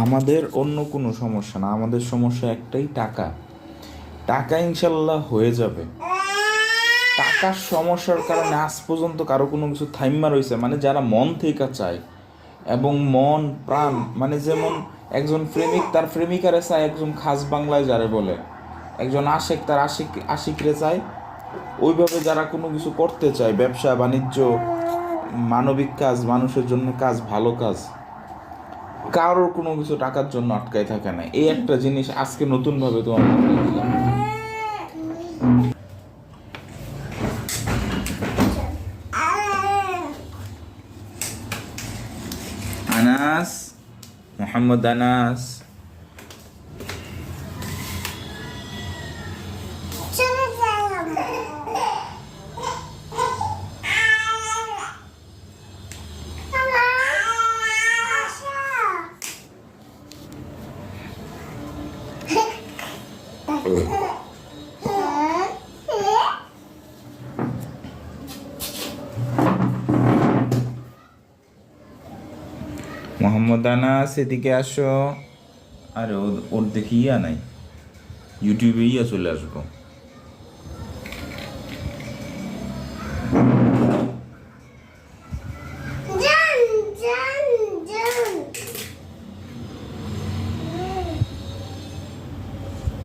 আমাদের অন্য কোনো সমস্যা না, আমাদের সমস্যা একটাই, টাকা। টাকা ইনশাল্লাহ হয়ে যাবে। টাকার সমস্যার কারণে আজ পর্যন্ত কারো কোনো কিছু থাইম্মা রয়েছে, মানে যারা মন থেকে চায় এবং মন প্রাণ, মানে যেমন একজন প্রেমিক তার প্রেমিকারে চায়, একজন খাস বাংলায় যারে বলে, একজন আশেক তার আশিকরে চায়, ওইভাবে যারা কোনো কিছু করতে চায়, ব্যবসা বাণিজ্য, মানবিক কাজ, মানুষের জন্য কাজ, ভালো কাজ, কারোর কোনো কিছু টাকার জন্য আটকায় থাকে না। এই একটা জিনিস আজকে নতুনভাবে তোমার মাথায় দিলাম। আনাস, মোহাম্মদ আনাস, মোহাম্মদ আনাস এদিকে আসো। আরে ওর দেখি ইয়া নাই, ইউটিউবে ইয়া চলে আসবো।